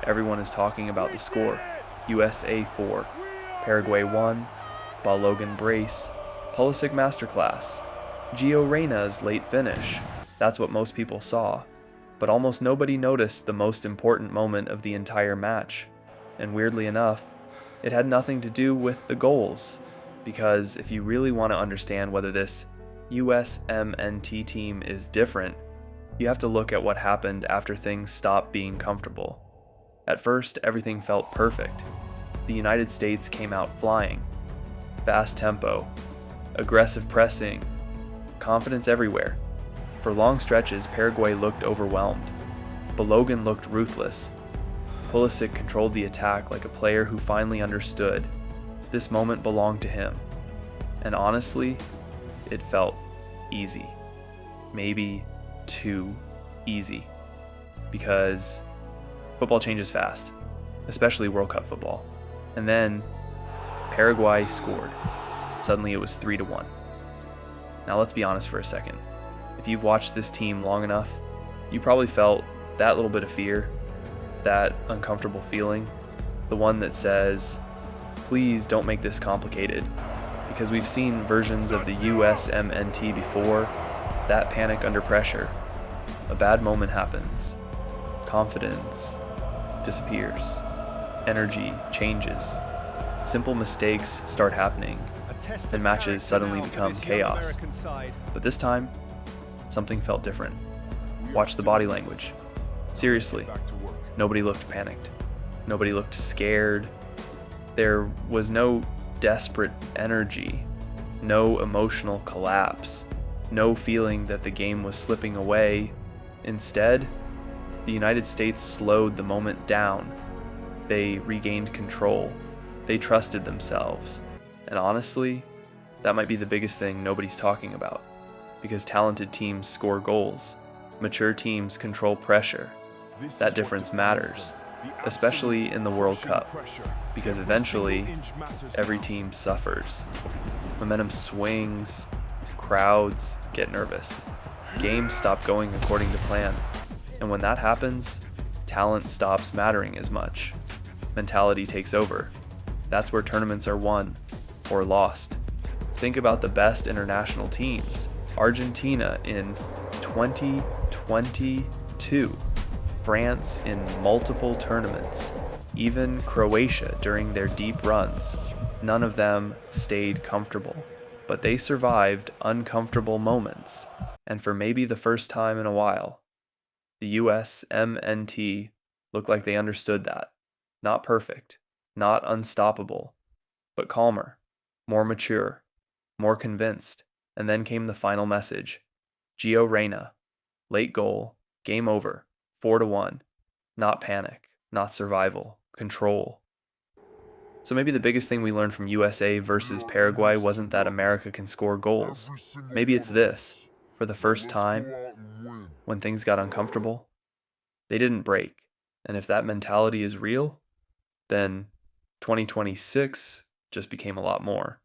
everyone is talking about the score. USA 4, Paraguay 1, Balogun brace, Pulisic masterclass, Gio Reyna's late finish. That's what most people saw. But almost nobody noticed the most important moment of the entire match. And weirdly enough, it had nothing to do with the goals. Because if you really want to understand whether this USMNT team is different, you have to look at what happened after things stopped being comfortable. At first, everything felt perfect. The United States came out flying. Fast tempo, aggressive pressing, confidence everywhere. For long stretches, Paraguay looked overwhelmed. Balogun looked ruthless. Pulisic controlled the attack like a player who finally understood. This moment belonged to him. And honestly, it felt easy. Maybe too easy. Because football changes fast, especially World Cup football. And then Paraguay scored. Suddenly it was 3-1. Now let's be honest for a second. If you've watched this team long enough, you probably felt that little bit of fear, that uncomfortable feeling, the one that says, please don't make this complicated. Because we've seen versions of the USMNT before, that panic under pressure. A bad moment happens. Confidence disappears. Energy changes. Simple mistakes start happening, and matches suddenly become chaos. But this time, something felt different. Watch the body language. Seriously, nobody looked panicked. Nobody looked scared. There was no desperate energy, no emotional collapse, no feeling that the game was slipping away. Instead, the United States slowed the moment down. They regained control. They trusted themselves. And honestly, that might be the biggest thing nobody's talking about. Because talented teams score goals. Mature teams control pressure. That difference matters, especially in the World Cup. Because eventually, every team suffers. Momentum swings, crowds get nervous. Games stop going according to plan. And when that happens, talent stops mattering as much. Mentality takes over. That's where tournaments are won or lost. Think about the best international teams. Argentina in 2022. France in multiple tournaments. Even Croatia during their deep runs. None of them stayed comfortable, but they survived uncomfortable moments. And for maybe the first time in a while, the USMNT looked like they understood that. Not perfect, not unstoppable, but calmer, more mature, more convinced. And then came the final message. Gio Reyna, late goal, game over, 4-1. Not panic, not survival, control. So maybe the biggest thing we learned from USA versus Paraguay wasn't that America can score goals. Maybe it's this. For the first time, when things got uncomfortable, they didn't break. And if that mentality is real, then 2026 just became a lot more.